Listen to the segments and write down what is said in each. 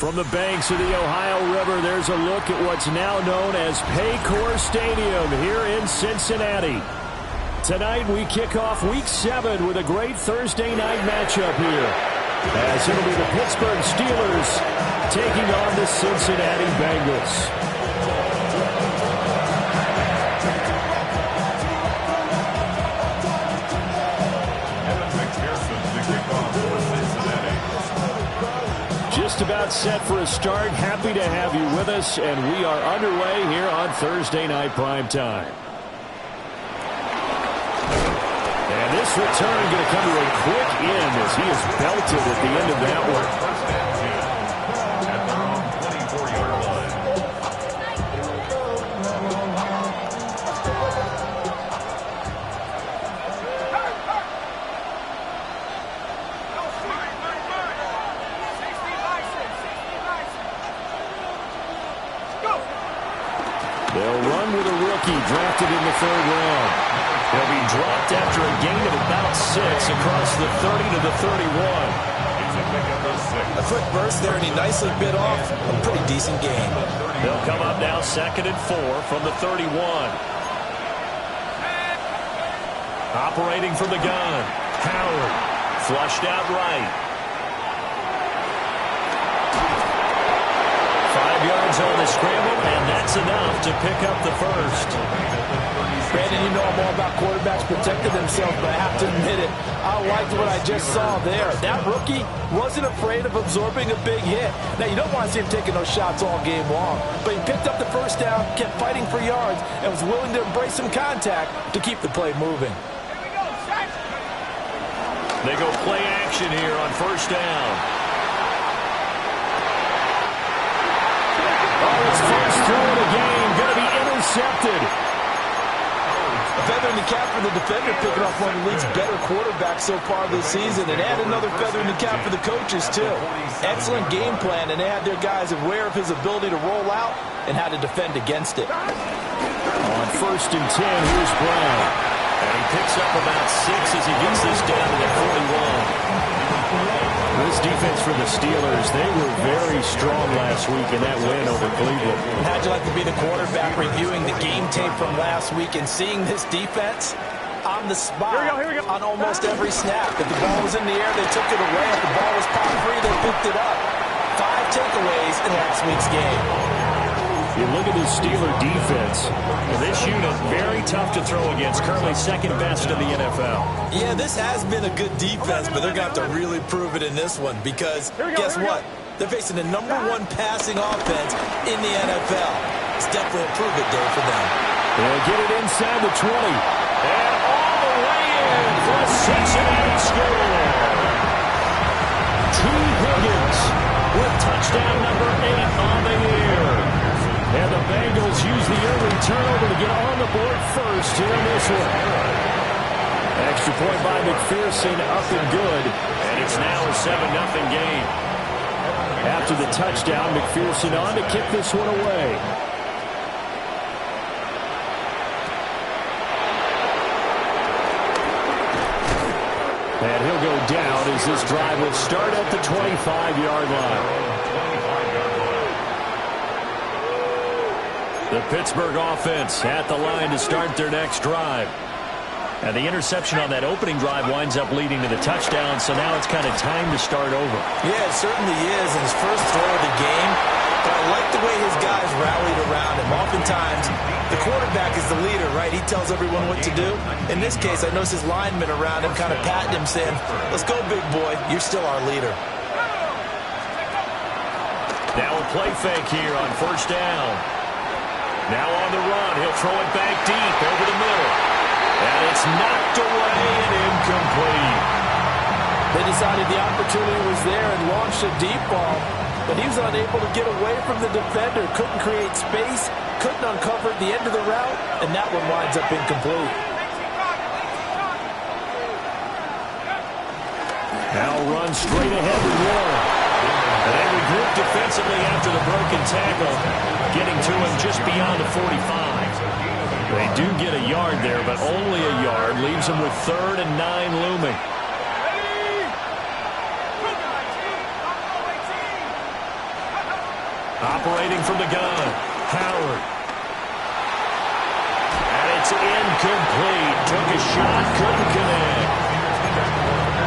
From the banks of the Ohio River, there's a look at what's now known as Paycor Stadium here in Cincinnati. Tonight we kick off Week 7 with a great Thursday night matchup here, as it'll be the Pittsburgh Steelers taking on the Cincinnati Bengals. Just about set for a start. Happy to have you with us, and we are underway here on Thursday Night Primetime. And this return going to come to a quick end as he is belted at the end of that one. They'll run with a rookie drafted in the 3rd round. He'll be dropped after a gain of about 6 across the 30 to the 31. A quick burst there, and he nicely bit off a pretty decent gain. They'll come up now 2nd and 4 from the 31. Operating from the gun. Howard flushed out right. 5 yards on the scramble, and that's enough to pick up the first. Brandon, you know I'm all about quarterbacks protecting themselves, but I have to admit it. I liked what I just saw there. That rookie wasn't afraid of absorbing a big hit. Now, you don't want to see him taking those shots all game long, but he picked up the first down, kept fighting for yards, and was willing to embrace some contact to keep the play moving. They go play action here on 1st down. Oh, his first throw of the game going to be intercepted. A feather in the cap for the defender, picking off one of the league's better quarterbacks so far this season, and add another feather in the cap for the coaches, too. Excellent game plan, and they had their guys aware of his ability to roll out and how to defend against it. On 1st and 10, here's Brown. And he picks up about 6 as he gets this down to the 41. This defense for the Steelers, they were very strong last week in that win over Cleveland. How'd you like to be the quarterback reviewing the game tape from last week and seeing this defense on the spot on almost every snap? If the ball was in the air, they took it away. If the ball was pop free, they picked it up. 5 takeaways in last week's game. You look at the Steeler defense. This unit, very tough to throw against. Currently 2nd best in the NFL. Yeah, this has been a good defense, but they're going to have to really prove it in this one because guess what? They're facing the #1 passing offense in the NFL. It's definitely a prove-it day for them. They'll get it inside the 20. And all the way in for a Cincinnati score. T. Higgins with touchdown number 8 on the year. And the Bengals use the early turnover to get on the board first here in this one. Extra point by McPherson, up and good. And it's now a 7-0 game. After the touchdown, McPherson on to kick this one away. And he'll go down as this drive will start at the 25-yard line. The Pittsburgh offense at the line to start their next drive. And the interception on that opening drive winds up leading to the touchdown, so now it's kind of time to start over. Yeah, it certainly is. And his first throw of the game, but I like the way his guys rallied around him. Oftentimes, the quarterback is the leader, right? He tells everyone what to do. In this case, I noticed his linemen around him kind of patting him, saying, "Let's go, big boy. You're still our leader." Now a play fake here on 1st down. Now on the run, he'll throw it back deep over the middle. And it's knocked away and incomplete. They decided the opportunity was there and launched a deep ball, but he was unable to get away from the defender, couldn't create space, couldn't uncover the end of the route, and that one winds up incomplete. Now run straight ahead with Warren. And they regroup defensively after the broken tackle, getting to him just beyond the 45. They do get a yard there, but only a yard. Leaves them with 3rd and 9 looming. Operating from the gun, Howard. And it's incomplete. Took a shot, couldn't connect.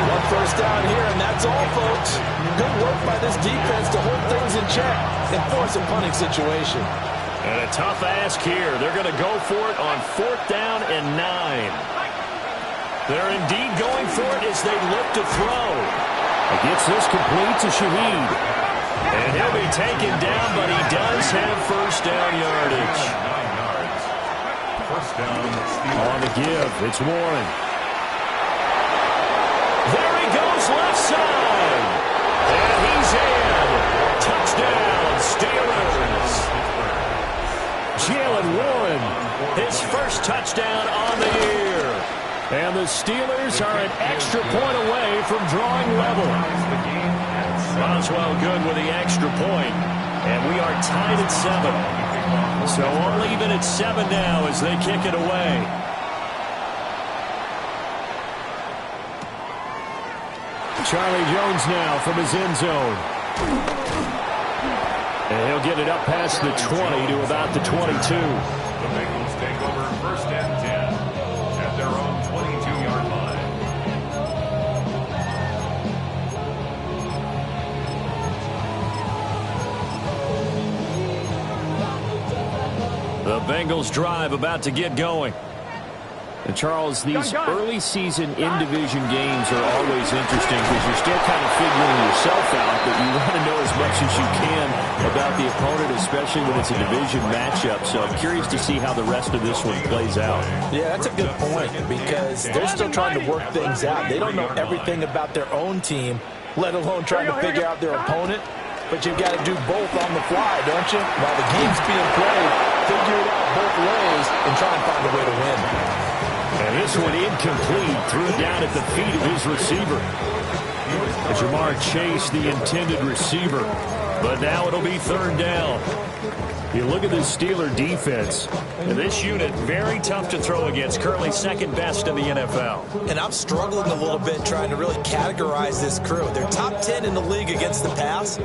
One first down here, and that's all, folks. Good work by this defense to hold things in check and force a punting situation. And a tough ask here. They're going to go for it on 4th down and 9. They're indeed going for it as they look to throw. He gets this complete to Shaheed. And he'll be taken down, but he does have first down yardage. 9 yards. First down. On the give, it's Warren. There he goes, left side. And he's in. Touchdown, Steelers. Jalen Warren, his first touchdown on the year. And the Steelers are an extra point away from drawing level. Boswell good with the extra point. And we are tied at 7. So all even at 7 now as they kick it away. Charlie Jones now from his end zone. And he'll get it up past the 20 to about the 22. The Bengals take over 1st and 10 at their own 22-yard line. The Bengals drive about to get going. And Charles, these early season in-division games are always interesting because you're still kind of figuring yourself out, but you want to know as much as you can about the opponent, especially when it's a division matchup. So I'm curious to see how the rest of this one plays out. Yeah, that's a good point because they're still trying to work things out. They don't know everything about their own team, let alone trying to figure out their opponent. But you've got to do both on the fly, don't you? While the game's being played, figure it out both ways and try and find a way to win. And this one incomplete, threw down at the feet of his receiver. Jamar Chase, the intended receiver. But now it'll be 3rd down. You look at this Steeler defense. And this unit, very tough to throw against. Currently 2nd best in the NFL. And I'm struggling a little bit trying to really categorize this crew. They're top 10 in the league against the pass,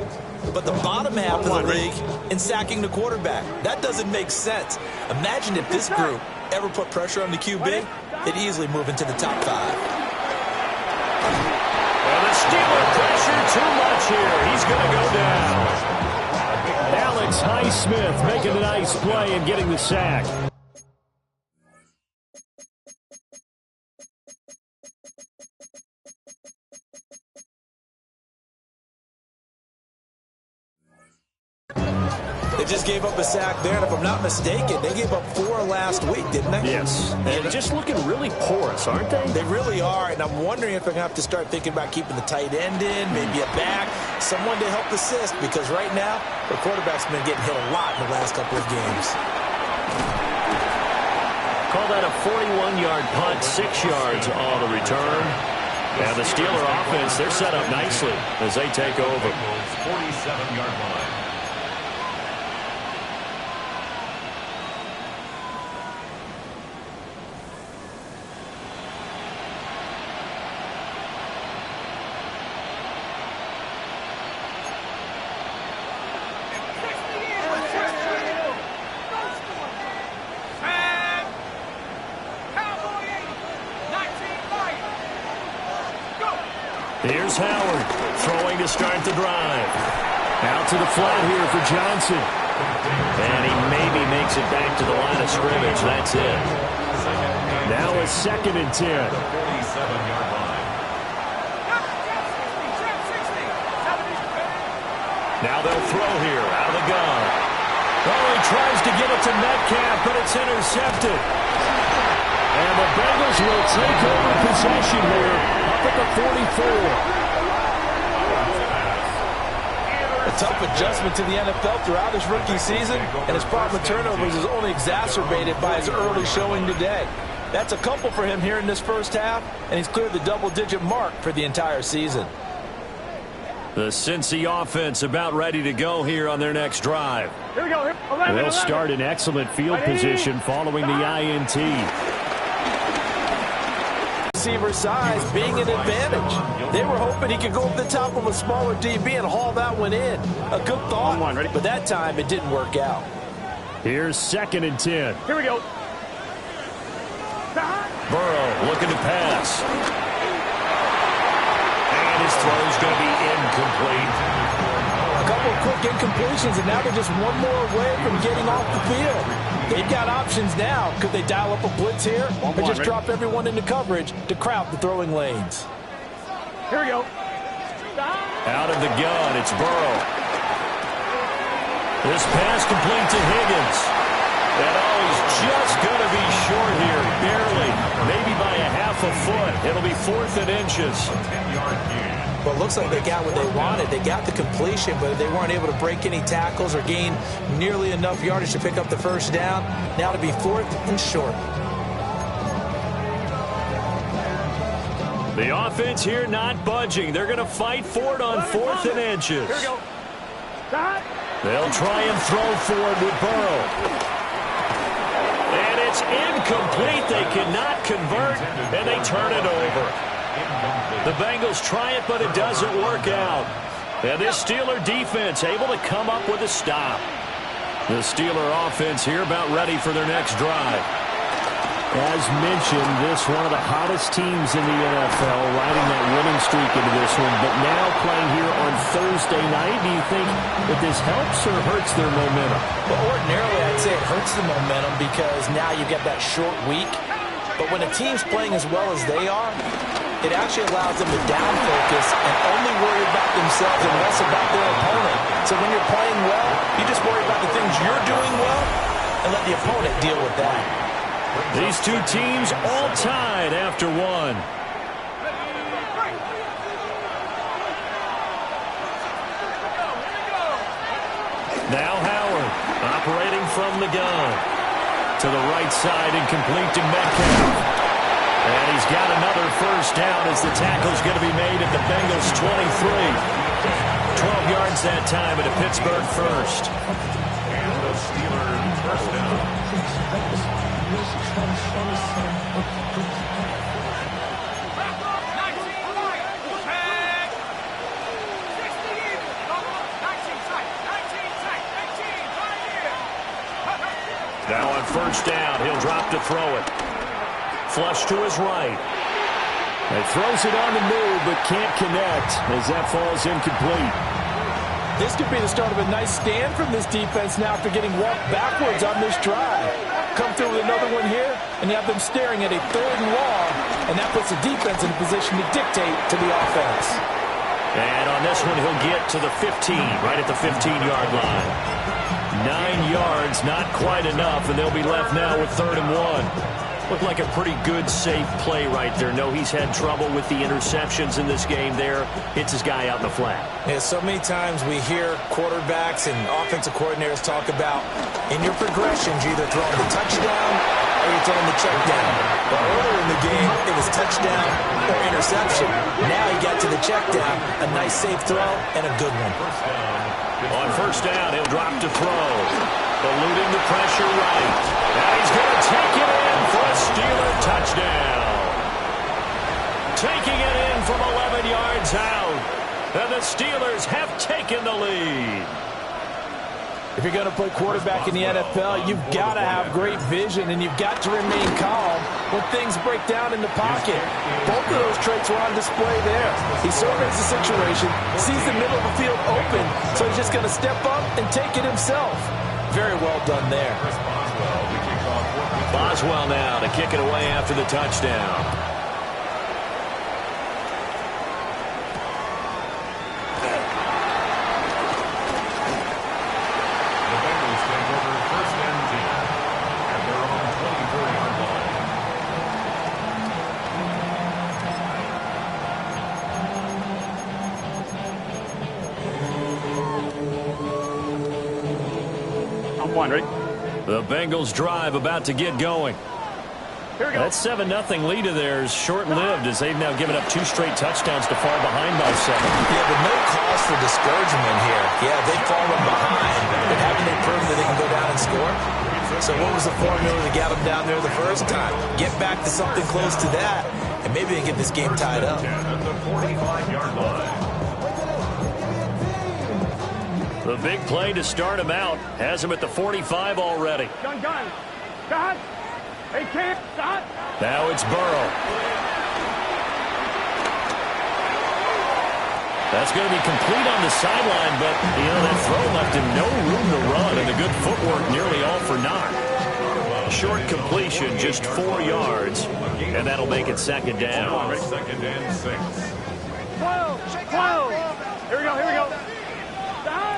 but the bottom half of the league in sacking the quarterback. That doesn't make sense. Imagine if this group ever put pressure on the QB, they'd easily move into the top 5. Well, the Steeler pressure too much here. He's going to go down. Alex Highsmith making a nice play and getting the sack. They just gave up a sack there, and if I'm not mistaken, they gave up 4 last week, didn't they? Yes. And just looking really porous, aren't they? They really are, and I'm wondering if they're going to have to start thinking about keeping the tight end in, maybe a back, someone to help assist, because right now, the quarterback's been getting hit a lot in the last couple of games. Call that a 41-yard punt, 6 yards on the return. And the Steeler offense, they're set up nicely as they take over. 47-yard line. Here's Howard throwing to start the drive. Out to the flat here for Johnson. And he maybe makes it back to the line of scrimmage. That's it. Now a 2nd and 10. 47-yard line. Now they'll throw here out of the gun. Oh, he tries to get it to Metcalf, but it's intercepted. And the Bengals will take over possession here up at the 44. A tough adjustment to the NFL throughout his rookie season, and his problem with turnovers is only exacerbated by his early showing today. That's a couple for him here in this first half, and he's cleared the double-digit mark for the entire season. The Cincy offense about ready to go here on their next drive. Here we go. They'll start in excellent field position following the INT. receiver size being an advantage. They were hoping he could go over the top of a smaller DB and haul that one in. A good thought, but that time it didn't work out. Here's 2nd and 10. Here we go. Burrow looking to pass. And his throw's going to be incomplete. A couple of quick incompletions, and now they're just one more away from getting off the field. They've got options now. Could they dial up a blitz here or just drop everyone into coverage to crowd the throwing lanes? Here we go. Out of the gun, it's Burrow. This pass complete to Higgins. And he's just going to be short here, barely, maybe by a half a foot. It'll be 4th and inches. Well, it looks like they got what they wanted. They got the completion, but they weren't able to break any tackles or gain nearly enough yardage to pick up the first down. Now to be 4th and short. The offense here not budging. They're going to fight for it on 4th and inches. Here we go. They'll try and throw for it with Burrow. And it's incomplete. They cannot convert, and they turn it over. The Bengals try it, but it doesn't work out. And this Steeler defense able to come up with a stop. The Steeler offense here about ready for their next drive. As mentioned, this one of the hottest teams in the NFL, riding that winning streak into this one. But now playing here on Thursday night, do you think that this helps or hurts their momentum? Well, ordinarily, I'd say it hurts the momentum because now you get that short week. But when a team's playing as well as they are, it actually allows them to down focus and only worry about themselves and less about their opponent. So when you're playing well, you just worry about the things you're doing well and let the opponent deal with that. These two teams all tied after one. Now Howard operating from the gun. To the right side and complete to Metcalf. And he's got another first down as the tackle's going to be made at the Bengals 23. 12 yards that time at a Pittsburgh first. And the Steelers first down. Now on first down, he'll drop to throw it. Flush to his right. He throws it on the move, but can't connect as that falls incomplete. This could be the start of a nice stand from this defense now after getting walked backwards on this drive. Come through with another one here, and you have them staring at a 3rd and long, and that puts the defense in a position to dictate to the offense. And on this one, he'll get to the 15, right at the 15-yard line. 9 yards, not quite enough, and they'll be left now with 3rd and 1. Looked like a pretty good, safe play right there. No, he's had trouble with the interceptions in this game there. Hits his guy out in the flat. Yeah, so many times we hear quarterbacks and offensive coordinators talk about in your progressions, you're either throwing the touchdown or you're throwing the check down. But earlier in the game, it was touchdown or interception. Now he got to the check down, a nice safe throw and a good one. On first down, he'll drop to throw. Eluding the pressure right. Now he's going to take it in for a Steeler touchdown. Taking it in from 11 yards out. And the Steelers have taken the lead. If you're going to play quarterback in the NFL, you've got to have great vision, and you've got to remain calm when things break down in the pocket. Both of those traits were on display there. He surveys the situation, sees the middle of the field open, so he's just going to step up and take it himself. Very well done there. Boswell now to kick it away after the touchdown. The Bengals drive about to get going. That 7-0 lead of theirs short-lived as they've now given up 2 straight touchdowns to fall behind by 7. Yeah, but no cause for discouragement here. Yeah, they've fallen behind, but haven't they proven that they can go down and score? So what was the formula that got them down there the first time? Get back to something close to that, and maybe they can get this game tied up. At the 45-yard line. The big play to start him out has him at the 45 already. Gun. Stop. They can't stop. Now it's Burrow. That's going to be complete on the sideline, but, that throw left him no room to run, and the good footwork nearly all for naught. Short completion, just 4 yards, and that'll make it second down. Second and 6. 12. Here we go. Stop.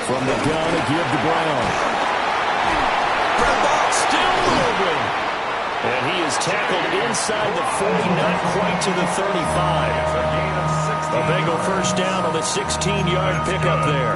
From the gun, a give to Brown. Still moving. And he is tackled inside the 40, not quite to the 35. A Bengal first down on the 16-yard pickup there.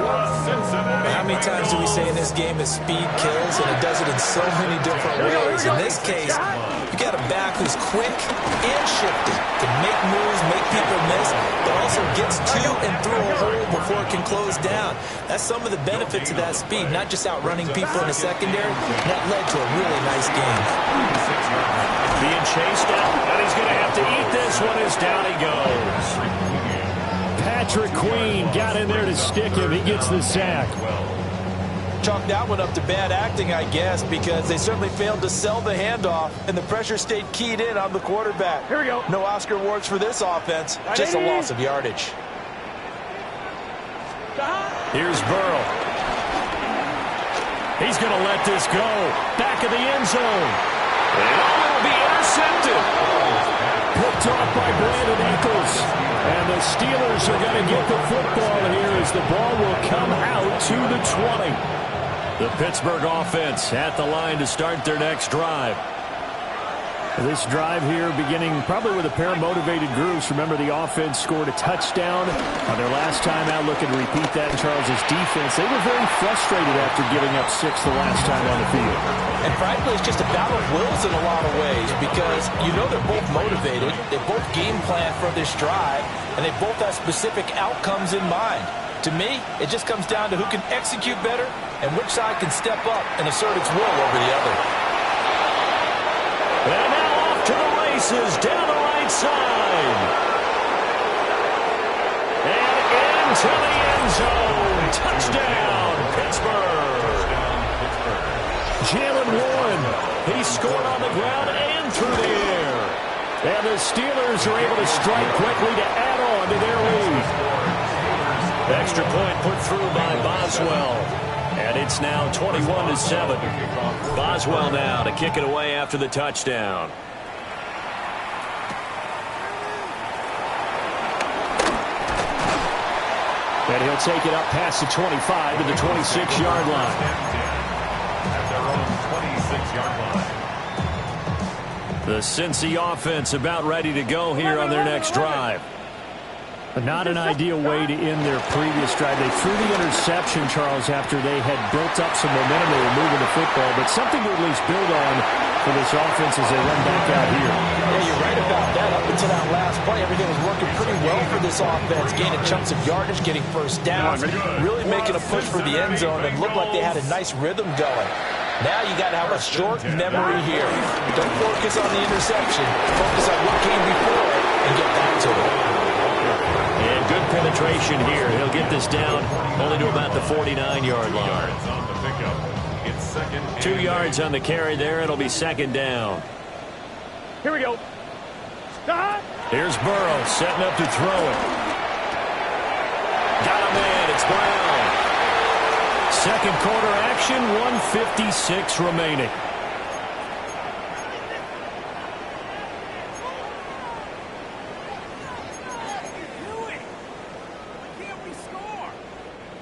How many times do we say in this game that speed kills, and it does it in so many different ways? In this case, you got a back who's quick and shifty, can make moves, make people miss, but also gets to and through a hole before it can close down. That's some of the benefits of that speed, not just outrunning people in the secondary. That led to a really nice game. Being chased out, and he's going to have to eat this one as down he goes. Patrick Queen got in there to stick him. He gets the sack. Chalk that one up to bad acting, I guess, because they certainly failed to sell the handoff, and the pressure stayed keyed in on the quarterback. Here we go. No Oscar awards for this offense, just a loss of yardage. Here's Burrow. He's going to let this go. Back of the end zone. And will be intercepted. Picked off by Brandon Eccles. And the Steelers are going to get the football here as the ball will come out to the 20. The Pittsburgh offense at the line to start their next drive. This drive here beginning probably with a pair of motivated groups. Remember, the offense scored a touchdown on their last time out, looking to repeat that in Charles's defense. They were very frustrated after giving up 6 the last time on the field. And frankly, it's just a battle of wills in a lot of ways because they're both motivated, they both game plan for this drive, and they both have specific outcomes in mind. To me, it just comes down to who can execute better and which side can step up and assert its will over the other. And now off to the races down the right side. And into the end zone. Touchdown, Pittsburgh. Jalen Warren, he scored on the ground and through the air. And the Steelers are able to strike quickly to add on to their lead. Extra point put through by Boswell. And it's now 21-7. Boswell now to kick it away after the touchdown. And he'll take it up past the 25 to the 26-yard line. At their own 26-yard line. The Cincy offense about ready to go here on their next drive. But not an ideal way to end their previous drive. They threw the interception, Charles, after they had built up some momentum. They were moving the football, but something to at least build on for this offense as they run back out here. Yeah, you're right about that. Up until that last play, everything was working pretty well for this offense, gaining chunks of yardage, getting first downs, really making a push for the end zone, and looked like they had a nice rhythm going. Now you got to have a short memory here. Don't focus on the interception. Focus on what came before it and get back to it. And good penetration here. He'll get this down only to about the 49-yard line. 2 yards on the carry there. It'll be second down. Here we go. Stop. Here's Burrow setting up to throw it. Got a man. It's Brown. Second quarter action, 1:56 remaining.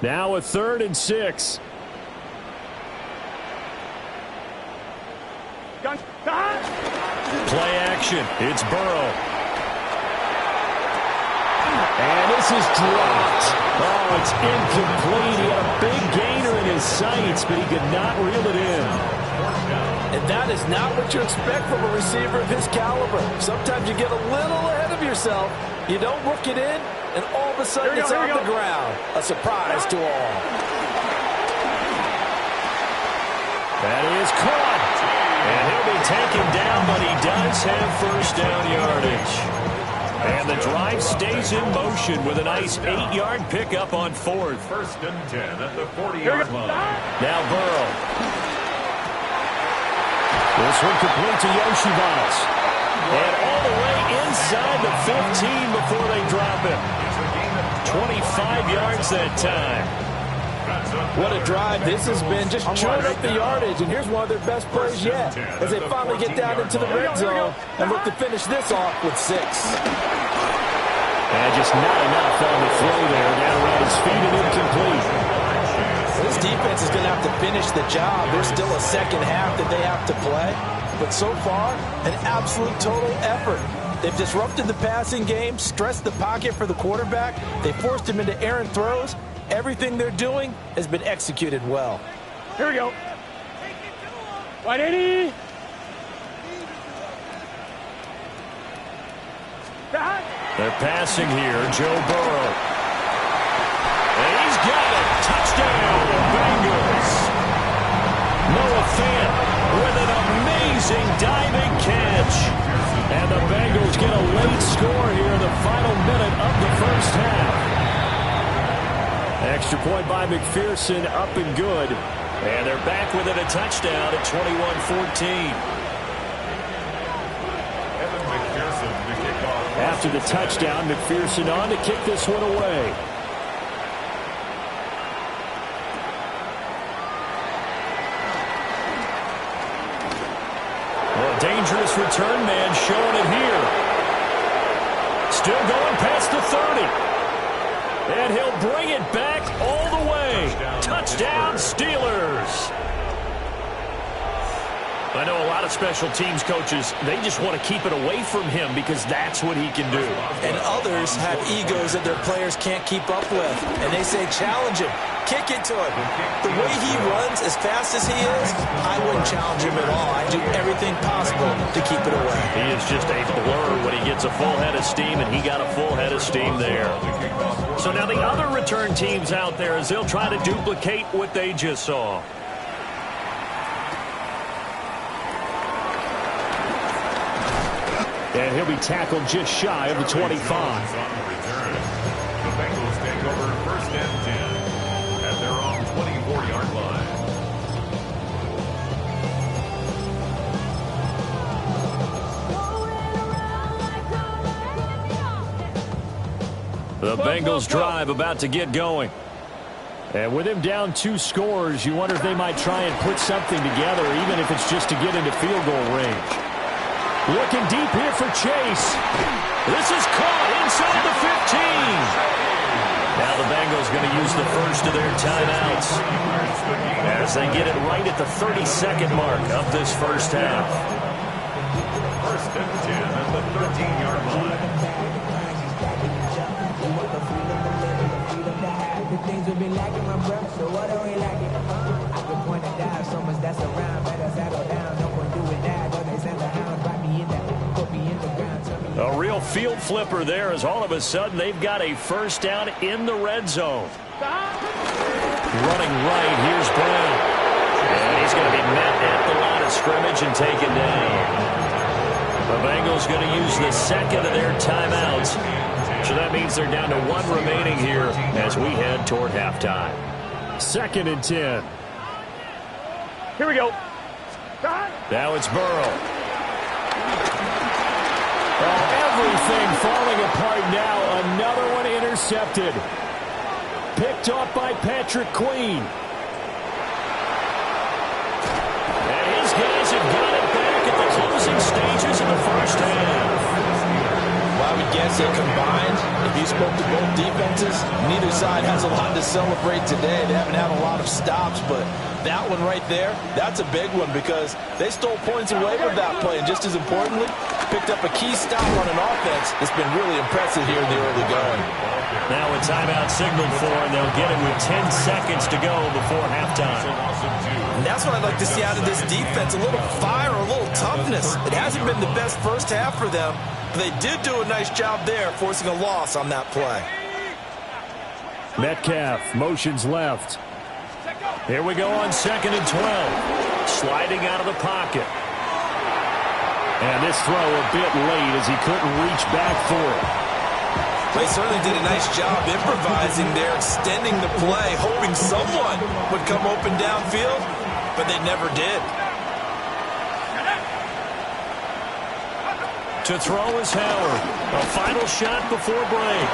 Now a 3rd and 6. Play action. It's Burrow. And this is dropped. Oh, it's incomplete. He had a big gainer in his sights, but he could not reel it in. And that is not what you expect from a receiver of his caliber. Sometimes you get a little ahead of yourself. You don't work it in, and all of a sudden it's on the ground. A surprise to all. That is caught. And he'll be taken down, but he does have first down yardage. And the drive stays in motion with a nice 8-yard pickup on fourth. First and 10 at the 40-yard line. Now Burrow. This one complete to Yoshivas. And all the way inside the 15 before they drop him. 25 yards that time. What a drive this has been, just chewing up the yardage, and here's one of their best plays yet as they finally get down into the red zone and look to finish this off with 6. And just not enough on the throw there, down around his feet and incomplete. This defense is going to have to finish the job. There's still a second half that they have to play, but so far, an absolute total effort. They've disrupted the passing game, stressed the pocket for the quarterback. They forced him into errant throws. Everything they're doing has been executed well. Here we go. 180. They're passing here, Joe Burrow. And he's got it. Touchdown, Bengals. Noah Fant with an amazing diving catch. And the Bengals get a late score here in the final minute of the first half. Extra point by McPherson, up and good. And they're back within a touchdown at 21-14. After the touchdown, McPherson on to kick this one away. Well, a dangerous return man showing it here. Still going past the 30. And he'll bring it back all the way. Touchdown, Steelers. I know a lot of special teams coaches, they just want to keep it away from him because that's what he can do. And others have egos that their players can't keep up with. And they say, challenge him. Kick it to him. The way he runs as fast as he is, I wouldn't challenge him at all. I'd do everything possible to keep it away. He is just a blur when he gets a full head of steam, and he got a full head of steam there. So now the other return teams out there as they'll try to duplicate what they just saw. And he'll be tackled just shy of the 25. The Bengals take over first and 10 at their own 24-yard line. The Bengals drive about to get going. And with him down 2 scores, you wonder if they might try and put something together, even if it's just to get into field goal range. Looking deep here for Chase. This is caught inside the 15. Now the Bengals going to use the first of their timeouts as they get it right at the 32nd mark of this first half. First and 10 at the 13-yard line. Things will be lacking my breath, so what are we lacking? I can point and dive so much that's around. Better settle down, no one do it now. Though they send the hounds, wrap me in that, put me in the ground. A real field flipper there as all of a sudden they've got a first down in the red zone. Running right, here's Brown. And he's going to be met at the line of scrimmage and taken down. The Bengals going to use the second of their timeouts. So that means they're down to 1 remaining here as we head toward halftime. 2nd and 10. Here we go. Now it's Burrow. Oh, everything falling apart now. Another one intercepted. Picked off by Patrick Queen. And his guys have got it back at the closing stages of the first half. Well, I would guess that combined, if you spoke to both defenses, neither side has a lot to celebrate today. They haven't had a lot of stops, but that one right there, that's a big one because they stole points away with that play. And just as importantly, picked up a key stop on an offense that's been really impressive here in the early going. Now a timeout signaled for, and they'll get it with 10 seconds to go before halftime. And that's what I'd like to see out of this defense, a little fire, a little toughness. It hasn't been the best first half for them. They did do a nice job there, forcing a loss on that play. Metcalf motions left. Here we go on 2nd and 12. sliding out of the pocket. And this throw a bit late as he couldn't reach back for it. They certainly did a nice job improvising there, extending the play, hoping someone would come open downfield, but they never did. To throw is Howard. A final shot before break.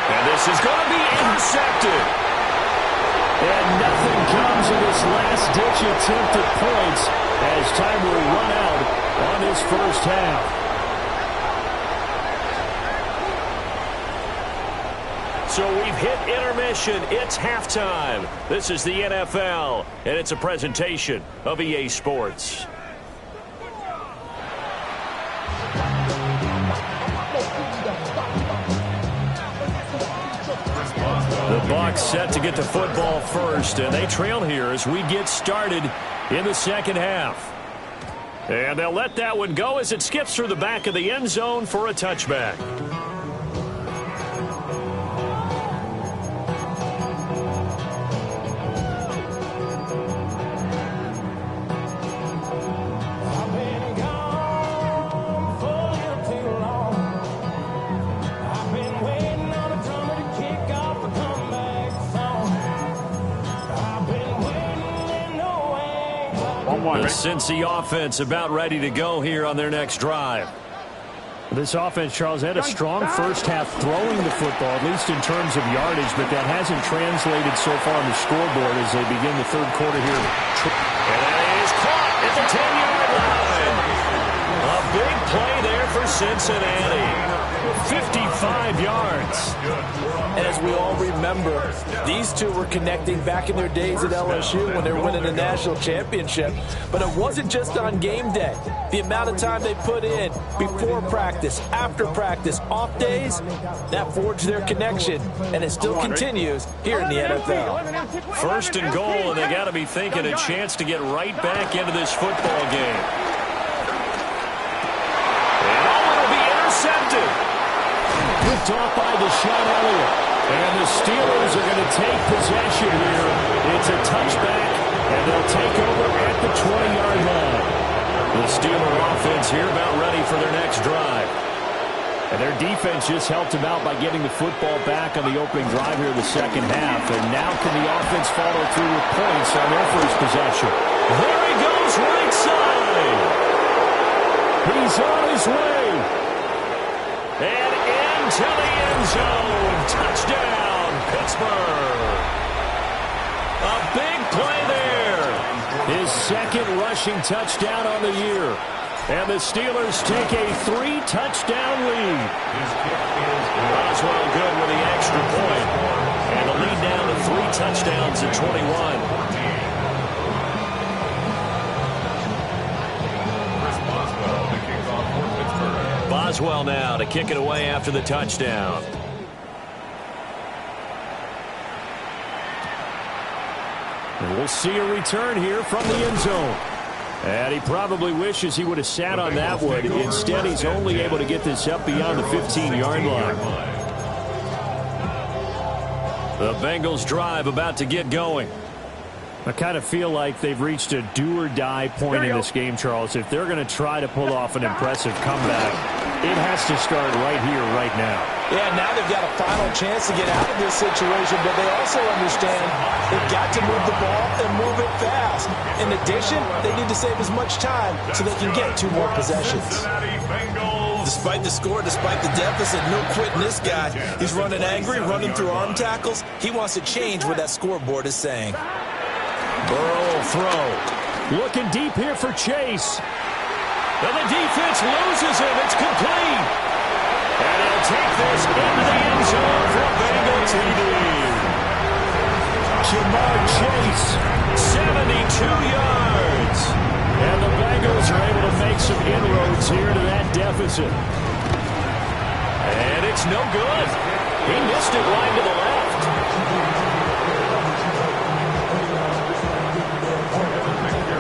And this is going to be intercepted. And nothing comes of this last-ditch attempt at points as time will run out on this first half. So we've hit intermission. It's halftime. This is the NFL, and it's a presentation of EA Sports. The Bucs set to get the football first, and they trail here as we get started in the second half. And they'll let that one go as it skips through the back of the end zone for a touchback. The Cincy offense about ready to go here on their next drive. This offense, Charles, had a strong first half throwing the football, at least in terms of yardage, but that hasn't translated so far on the scoreboard as they begin the third quarter here. And that is caught at the 10-yard line. A big play there for Cincinnati. 55 yards. And as we all remember, these two were connecting back in their days at LSU when they were winning the national championship. But it wasn't just on game day. The amount of time they put in before practice, after practice, off days, that forged their connection. And it still continues here in the NFL. First and goal, and they got to be thinking a chance to get right back into this football game. And it'll be intercepted. Picked off by Deshaun Elliott. And the Steelers are going to take possession here. It's a touchback, and they'll take over at the 20-yard line. The Steeler offense here about ready for their next drive. And their defense just helped them out by getting the football back on the opening drive here in the second half. And now can the offense follow through with points on their first possession? There he goes, right side. He's on his way. And into the end zone. Touchdown, Pittsburgh. A big play there. His second rushing touchdown on the year. And the Steelers take a 3-touchdown lead. Boswell good with the extra point. And the lead down to 3 touchdowns at 21. Boswell now to kick it away after the touchdown. And we'll see a return here from the end zone. And he probably wishes he would have sat on that one. Instead, he's only able to get this up beyond the 15-yard line. The Bengals drive about to get going. I kind of feel like they've reached a do-or-die point in this game, Charles. If they're going to try to pull off an impressive comeback, it has to start right here, right now. Yeah, now they've got a final chance to get out of this situation, but they also understand they've got to move the ball and move it fast. In addition, they need to save as much time so they can get 2 more possessions. Despite the score, despite the deficit, no quitting this guy. He's running angry, running through arm tackles. He wants to change what that scoreboard is saying. Burrow will throw. Looking deep here for Chase. And the defense loses him. It's complete. And he'll take this into the end zone for a Bengal TD. Jamar Chase, 72 yards. And the Bengals are able to make some inroads here to that deficit. And it's no good. He missed it wide to the left.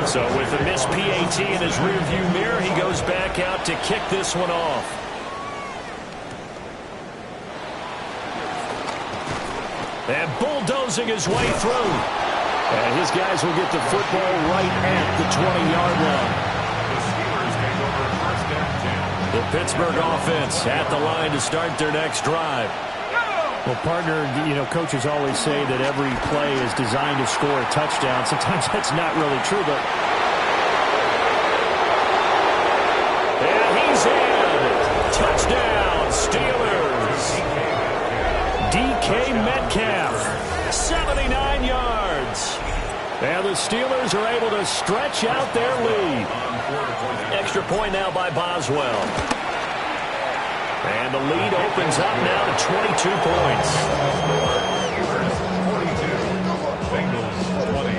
So with a missed PAT in his rearview mirror, he goes back out to kick this one off. And bulldozing his way through. And his guys will get the football right at the 20-yard line. The Steelers take over first and 10. The Pittsburgh offense at the line to start their next drive. Well, partner, coaches always say that every play is designed to score a touchdown. Sometimes that's not really true, but... And he's in. Touchdown, Steelers. DK Metcalf, 79 yards. And the Steelers are able to stretch out their lead. Extra point now by Boswell. And the lead opens up now to 22 points. Steelers 42, Bengals 20.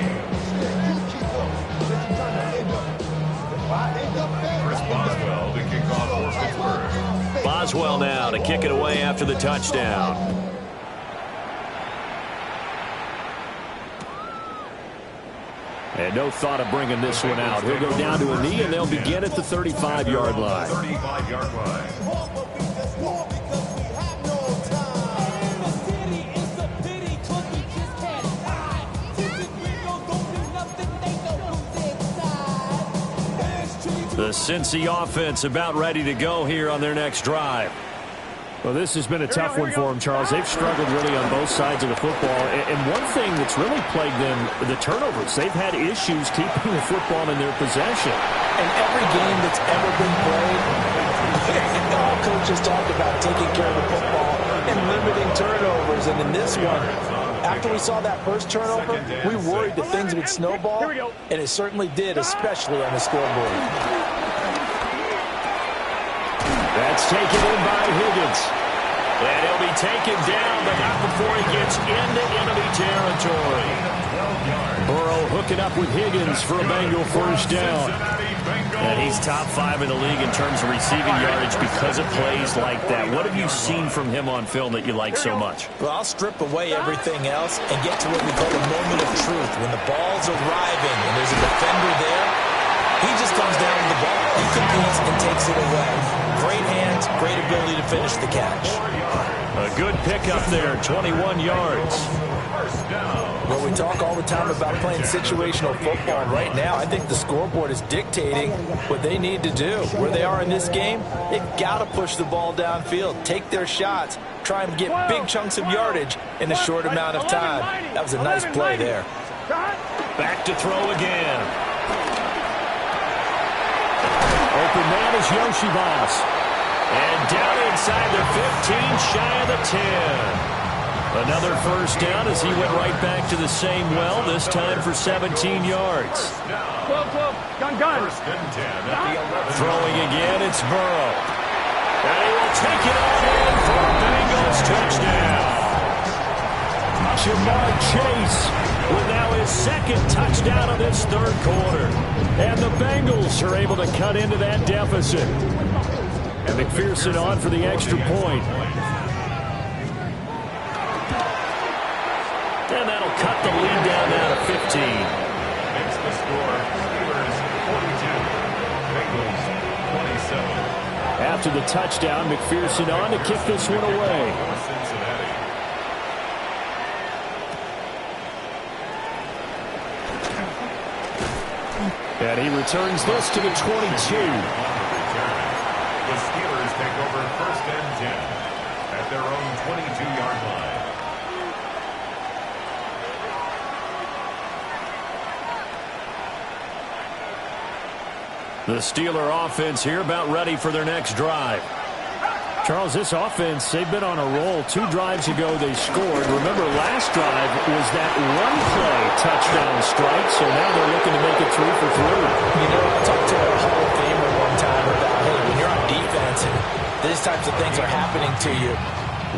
Chris Boswell to kick off for Pittsburgh. Boswell now to kick it away after the touchdown. And no thought of bringing this one out. He'll go down to a knee, and they'll begin at the 35-yard line. 35-yard line. The Cincy offense about ready to go here on their next drive. Well, this has been a tough one for them, Charles. They've struggled really on both sides of the football. And one thing that's really plagued them, the turnovers. They've had issues keeping the football in their possession. In every game that's ever been played, all coaches talk about taking care of the football and limiting turnovers. And in this one, after we saw that first turnover, we worried that things would snowball, and it certainly did, especially on the scoreboard. That's taken in by Higgins. And he'll be taken down, but not before he gets into enemy territory. Burrow hooking up with Higgins for a Bengal first down. And he's top 5 in the league in terms of receiving yardage because of plays like that. What have you seen from him on film that you like so much? Well, I'll strip away everything else and get to what we call the moment of truth. When the ball's arriving and there's a defender there, he just comes down with the ball. He competes and takes it away. Great hands, great ability to finish the catch. A good pickup there, 21 yards. Well, we talk all the time about playing situational football. Right now, I think the scoreboard is dictating what they need to do. Where they are in this game, they've got to push the ball downfield, take their shots, try and get big chunks of yardage in a short amount of time. That was a nice play there. Back to throw again. Open man is Yoshibas. And down inside the 15, shy of the 10. Another first down as he went right back to the same well, this time for 17 yards. Gun. First and 10 at the 11. Throwing again, it's Burrow. And he will take it on in for a Bengals touchdown. Jamar Chase with now his second touchdown of this third quarter. And the Bengals are able to cut into that deficit. And McPherson on for the extra point. And that'll cut the lead down now to 15. Makes the score Steelers 42, Bengals 27. After the touchdown, McPherson on to kick this one away. Cincinnati. And he returns this to the 22. The Steelers take over first and 10 at their own 22-yard line. The Steeler offense here about ready for their next drive. Charles, this offense, they've been on a roll. 2 drives ago, they scored. Remember, last drive was that one-play touchdown strike, so now they're looking to make it 3 for 3. You know, I talked to a Hall of Famer one time about, hey, when you're on defense and these types of things are happening to you,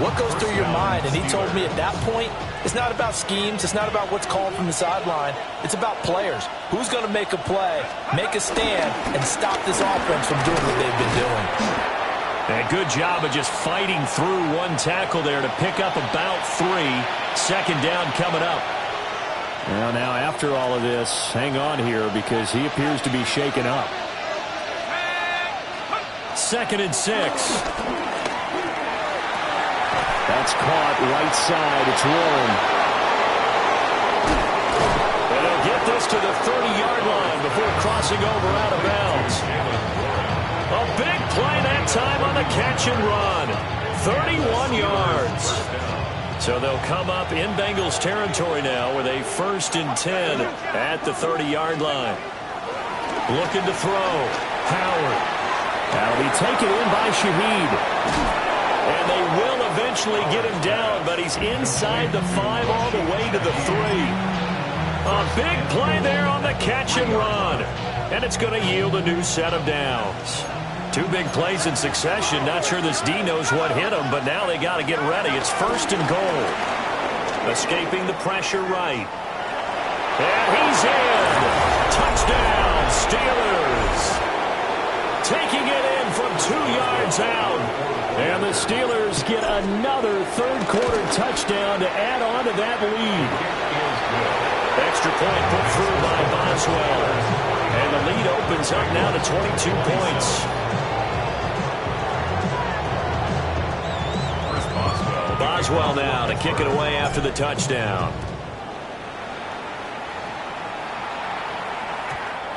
what goes through your mind? And he told me at that point, it's not about schemes. It's not about what's called from the sideline. It's about players. Who's going to make a play, make a stand, and stop this offense from doing what they've been doing? And good job of just fighting through one tackle there to pick up about 3. Second down coming up. Well, now after all of this, hang on here because he appears to be shaken up. 2nd and 6. That's caught right side. It's Warren. to the 30-yard line before crossing over out of bounds. A big play that time on the catch and run. 31 yards. So they'll come up in Bengals territory now with a 1st and 10 at the 30-yard line. Looking to throw. Howard. That'll be taken in by Shaheed. And they will eventually get him down, but he's inside the 5 all the way to the 3. A big play there on the catch and run. And it's going to yield a new set of downs. 2 big plays in succession. Not sure this D knows what hit him, but now they got to get ready. It's 1st and goal. Escaping the pressure right. And he's in. Touchdown, Steelers. Taking it in from 2 yards out. And the Steelers get another third-quarter touchdown to add on to that lead. Extra point put through by Boswell. And the lead opens up now to 22 points. Boswell now to kick it away after the touchdown.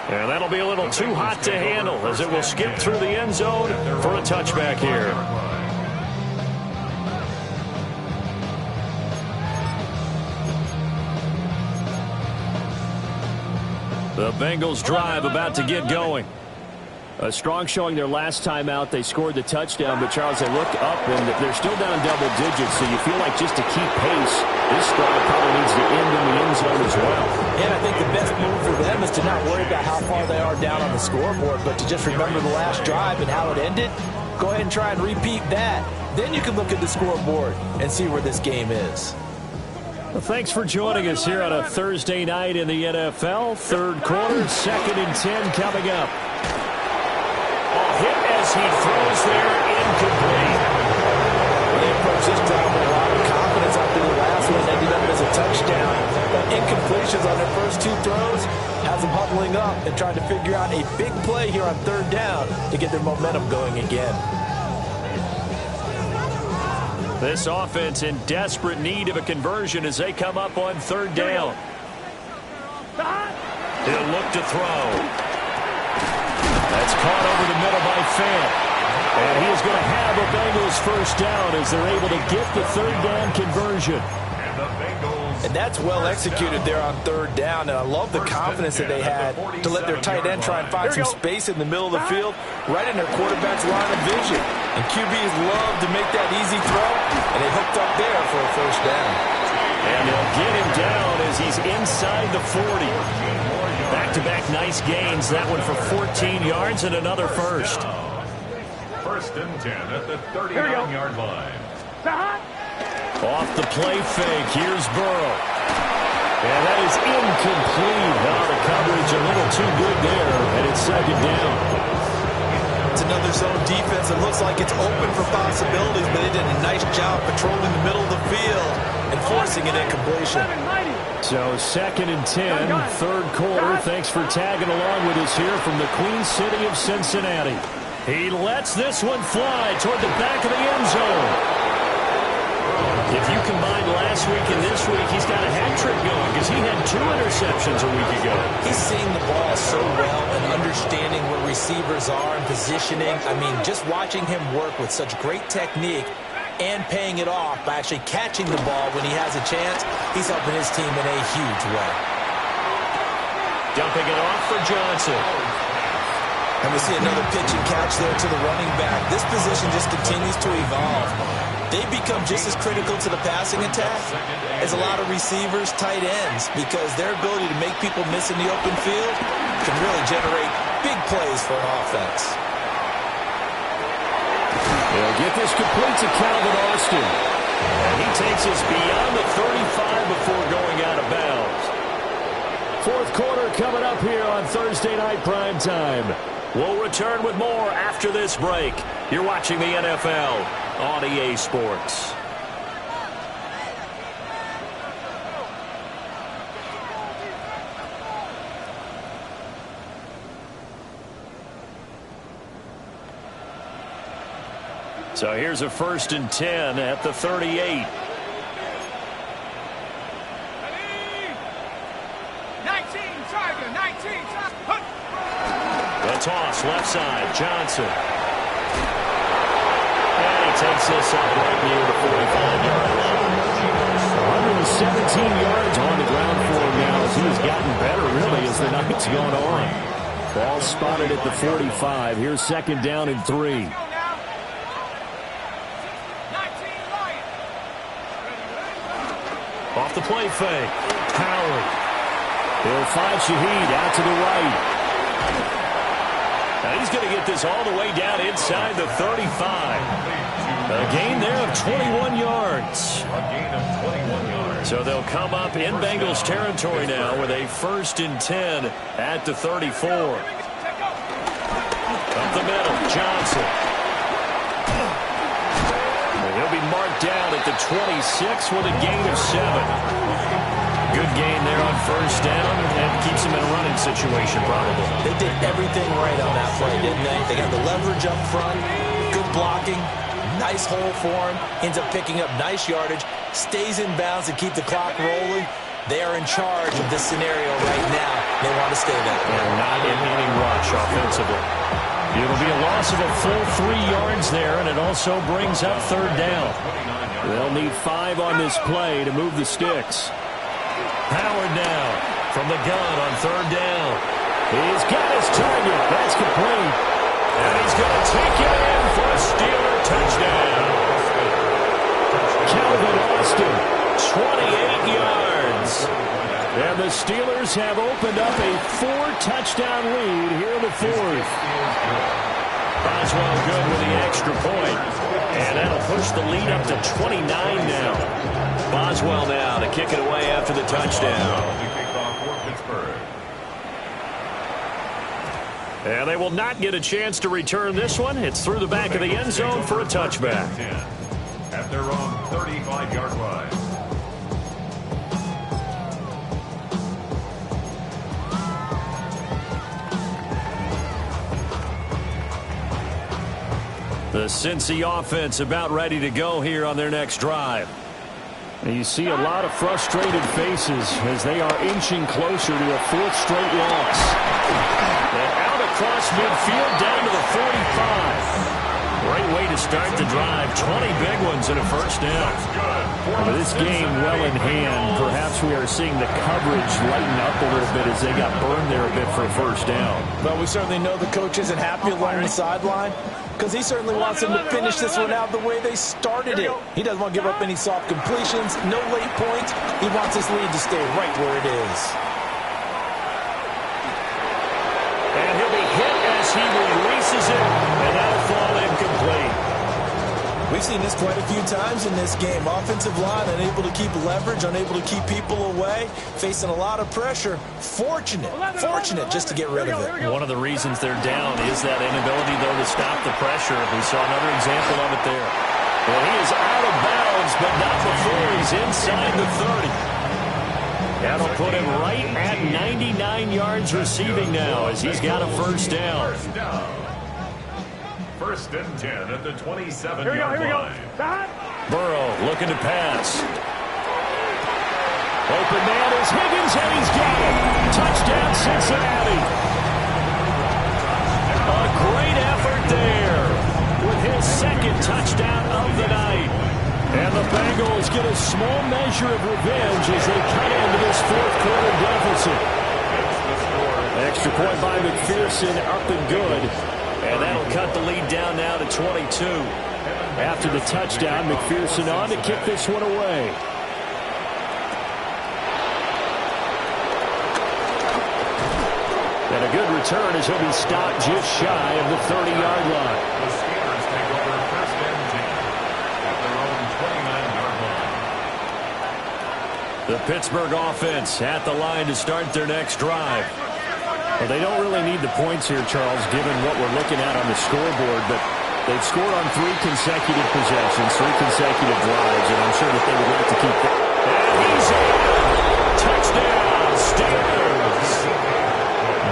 And that'll be a little too hot to handle as it will skip through the end zone for a touchback here. The Bengals drive about to get going. A strong showing their last time out. They scored the touchdown, but Charles, they looked up and they're still down double digits, so you feel like just to keep pace, this drive probably needs to end in the end zone as well. And I think the best move for them is to not worry about how far they are down on the scoreboard, but to just remember the last drive and how it ended. Go ahead and try and repeat that. Then you can look at the scoreboard and see where this game is. Well, thanks for joining us here on a Thursday night in the NFL. Third quarter, 2nd and 10 coming up. Hit as he throws there, incomplete. They approached this drive with a lot of confidence after the last one ended up as a touchdown. But incompletions on their first 2 throws has them huddling up and trying to figure out a big play here on 3rd down to get their momentum going again. This offense in desperate need of a conversion as they come up on 3rd down. He'll look to throw. That's caught over the middle by Fant. And he is going to have a Bengals 1st down as they're able to get the 3rd down conversion. And that's well executed there on 3rd down. And I love the confidence that they had to let their tight end try and find some space in the middle of the field, right in their quarterback's line of vision. And QBs love to make that easy throw, and they hooked up there for a 1st down. And they'll get him down as he's inside the 40. Back-to-back nice gains. That one for 14 yards and another 1st. 1st and 10 at the 39-yard line. Off the play fake. Here's Burrow. And that is incomplete. Now the coverage a little too good there, and it's 2nd down. It's another zone defense. It looks like it's open for possibilities, but they did a nice job patrolling the middle of the field and forcing an incompletion. So 2nd and 10, 3rd quarter. Thanks for tagging along with us here from the Queen City of Cincinnati. He lets this one fly toward the back of the end zone. If you combine last week and this week, he's got a hat trick going because he had 2 interceptions a week ago. He's seeing the ball so well and understanding where receivers are and positioning. I mean, just watching him work with such great technique and paying it off by actually catching the ball when he has a chance, he's helping his team in a huge way. Dumping it off for Johnson. And we see another pitch and catch there to the running back. This position just continues to evolve. They become just as critical to the passing attack as a lot of receivers, tight ends, because their ability to make people miss in the open field can really generate big plays for an offense. They'll get this complete to Calvin Austin. And he takes us beyond the 35 before going out of bounds. 4th quarter coming up here on Thursday Night Prime Time. We'll return with more after this break. You're watching the NFL on EA Sports. So here's a 1st and 10 at the 38. 19, sorry. left side. Johnson. And he takes this up right near the 45-yard line. 117 yards on the ground for him now as he has gotten better, really, as the night's gone on. Ball spotted at the 45. Here's second down and 3. Off the play fake. Howard. He'll find Shaheed out to the right. Now he's going to get this all the way down inside the 35. A gain there of 21 yards. A gain of 21 yards. So they'll come up in Bengals territory now with a 1st and 10 at the 34. Up the middle, Johnson. He'll be marked down at the 26 with a gain of 7. Good gain there on 1st down and keeps him in a running situation probably. They did everything right on that play, didn't they? They got the leverage up front, good blocking, nice hole for him, ends up picking up nice yardage, stays in bounds to keep the clock rolling. They are in charge of this scenario right now. They want to stay that way. And not in any rush offensively. It'll be a loss of a full 3 yards there, and it also brings up 3rd down. They'll need 5 on this play to move the sticks. Howard now from the gun on 3rd down. He's got his target. That's complete. And he's going to take it in for a Steeler touchdown. Calvin Austin, 28 yards. And the Steelers have opened up a 4-touchdown lead here in the 4th. Boswell good with the extra point. And that'll push the lead up to 29 now. Boswell now to kick it away after the touchdown. And they will not get a chance to return this one. It's through the back of the end zone for a touchback. At their own 35-yard line. The Cincy offense about ready to go here on their next drive. And you see a lot of frustrated faces as they are inching closer to a 4th straight loss. And out across midfield down to the 45. Great way to start the drive. 20 big ones and a 1st down. With this game well in hand, perhaps we are seeing the coverage lighten up a little bit as they got burned there a bit for a 1st down. Well, we certainly know the coach isn't happy along the sideline because he certainly wants them to finish this one out the way they started it. He doesn't want to give up any soft completions, no late points. He wants his lead to stay right where it is. And he'll be hit as he releases it, and that'll fall incomplete. We've seen this quite a few times in this game. Offensive line unable to keep leverage, unable to keep people away, facing a lot of pressure. Fortunate just to get rid of it. One of the reasons they're down is that inability, though, to stop the pressure. We saw another example of it there. Well, he is out of bounds, but not before he's inside the 30. That'll put him right at 99 yards receiving now as he's got a 1st down. 1st and 10 at the 27-yard line. Burrow looking to pass. Open man is Higgins, and he's got it. Touchdown, Cincinnati. A great effort there with his 2nd touchdown of the night. And the Bengals get a small measure of revenge as they cut into this 4th quarter deficit. Extra point by McPherson, up and good. And that'll cut the lead down now to 22. After the touchdown, McPherson on to kick this one away. And a good return as he'll be stopped just shy of the 30-yard line. The Steelers take over 1st and 10 at their own 29-yard line. The Pittsburgh offense at the line to start their next drive. Well, they don't really need the points here, Charles, given what we're looking at on the scoreboard, but they've scored on 3 consecutive possessions, 3 consecutive drives, and I'm sure that they would like to keep that. And he's in! Touchdown, Steelers!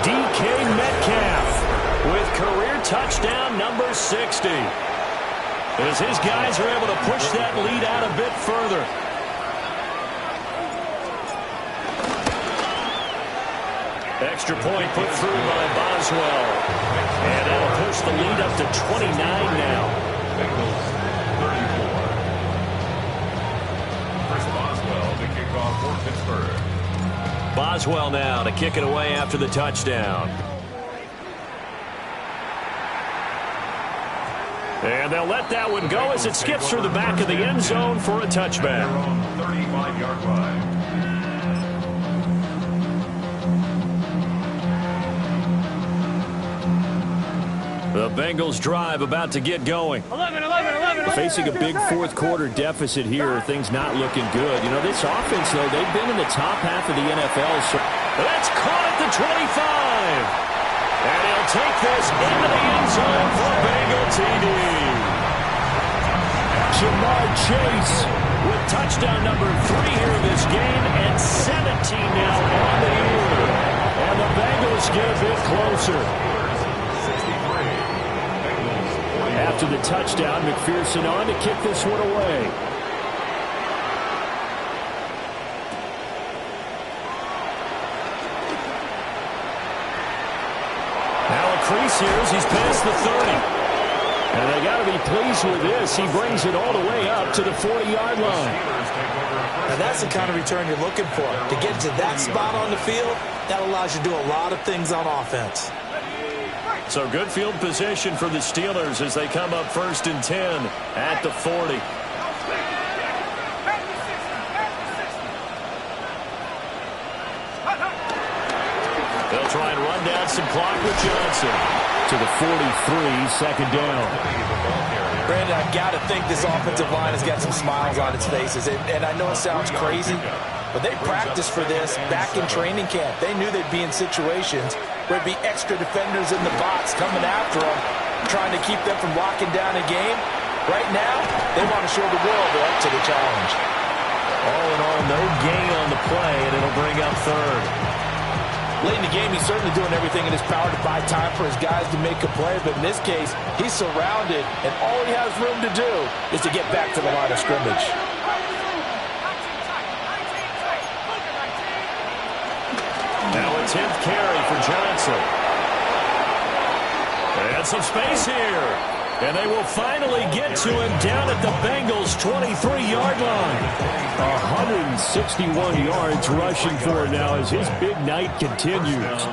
DK Metcalf with career touchdown number 60. As his guys are able to push that lead out a bit further. Extra point put through by Boswell. And that'll push the lead up to 29 now. Bengals 34. Chris Boswell to kick off for Pittsburgh. Boswell now to kick it away after the touchdown. And they'll let that one go as it skips through the back of the end zone for a touchback. 35-yard line. The Bengals drive about to get going. 11. Facing a big fourth quarter deficit here, things not looking good. You know, this offense, though, they've been in the top half of the NFL. So that's caught at the 25. And he'll take this into the end zone for Bengal TD. Jamar Chase with touchdown number 3 here in this game and 17 now on the year. And the Bengals get a bit closer. After the touchdown, McPherson on to kick this one away. Now a crease here as he's past the 30. And they got to be pleased with this. He brings it all the way up to the 40-yard line. Now that's the kind of return you're looking for. To get to that spot on the field, that allows you to do a lot of things on offense. So good field position for the Steelers as they come up 1st and 10 at the 40. They'll try and run down some clock with Johnson. To the 43, second down. Brandon, I've got to think this offensive line has got some smiles on its faces. And I know it sounds crazy, but they practiced for this back in training camp. They knew they'd be in situations where there'd be extra defenders in the box coming after them, trying to keep them from locking down a game. Right now, they want to show the world they're up to the challenge. All in all, no gain on the play, and it'll bring up 3rd. Late in the game, he's certainly doing everything in his power to buy time for his guys to make a play, but in this case, he's surrounded, and all he has room to do is to get back to the line of scrimmage. Now a 10th carry for Johnson. And some space here. And they will finally get to him down at the Bengals' 23-yard line. 161 yards rushing for him now as his big night continues.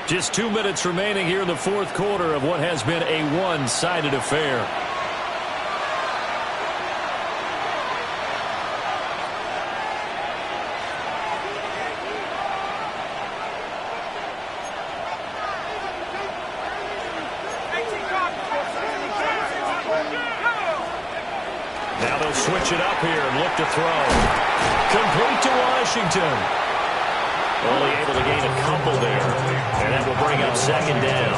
Just 2 minutes remaining here in the fourth quarter of what has been a one-sided affair. Now they'll switch it up here and look to throw. Complete to Washington. Only able to gain a couple there. And that will bring up second down.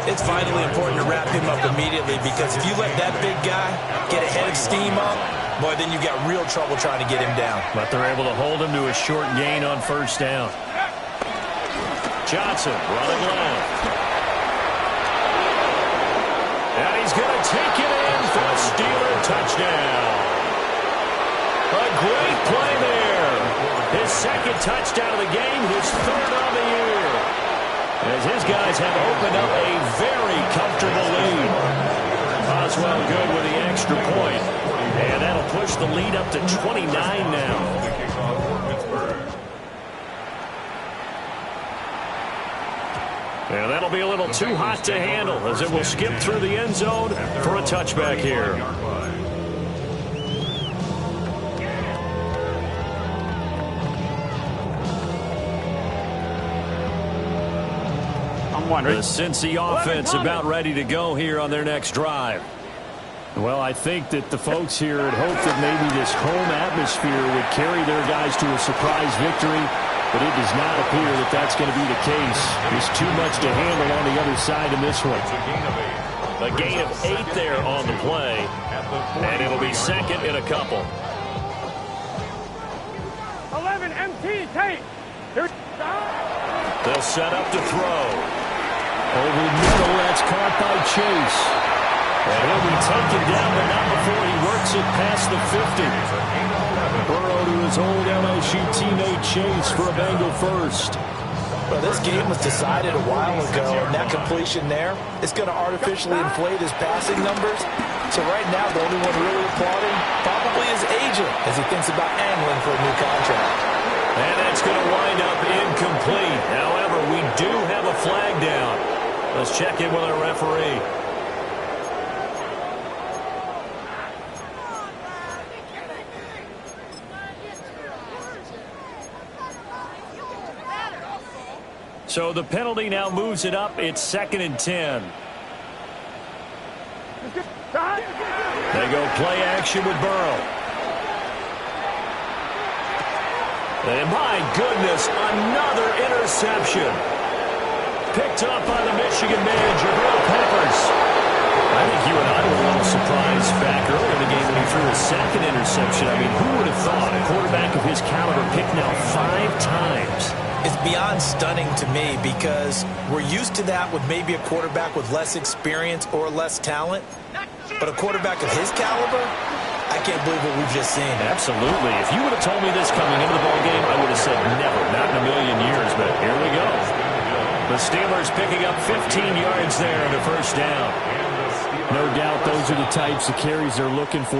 It's vitally important to wrap him up immediately because if you let that big guy get ahead of steam up, boy, then you've got real trouble trying to get him down. But they're able to hold him to a short gain on first down. Johnson running left. And he's going to take it in for a Steeler touchdown. A great play there. His second touchdown of the game, his 3rd on the year. As his guys have opened up a very comfortable lead. Boswell good with the extra point. And that'll push the lead up to 29 now. And that'll be a little too hot to handle as it will skip through the end zone for a touchback here. The Cincy offense about ready to go here on their next drive. Well, I think that the folks here had hoped that maybe this home atmosphere would carry their guys to a surprise victory, but it does not appear that that's going to be the case. There's too much to handle on the other side in this one. A gain of 8 there on the play, and it'll be second in a couple. 11 MT tape. They'll set up to throw. Over the middle, that's caught by Chase. And he'll be taken down, but not before he works it past the 50. Burrow to his old LSU teammate Chase for a Bengal first. Well, this game was decided a while ago, and that completion there is going to artificially inflate his passing numbers. So right now, the only one really applauding probably his agent as he thinks about angling for a new contract. And that's going to wind up incomplete. However, we do have a flag down. Let's check in with our referee. So the penalty now moves it up. It's 2nd and 10. They go play action with Burrow. And my goodness, another interception. Picked up by the Michigan man, Jabril Peppers. I think you and I were a little surprised back earlier in the game when he threw a second interception. I mean, who would have thought a quarterback of his caliber picked now 5 times? It's beyond stunning to me because we're used to that with maybe a quarterback with less experience or less talent. But a quarterback of his caliber, I can't believe what we've just seen. Absolutely. If you would have told me this coming into the ballgame, I would have said never, not in a million years. But here we go. The Steelers picking up 15 yards there on the first down. No doubt those are the types of carries they're looking for.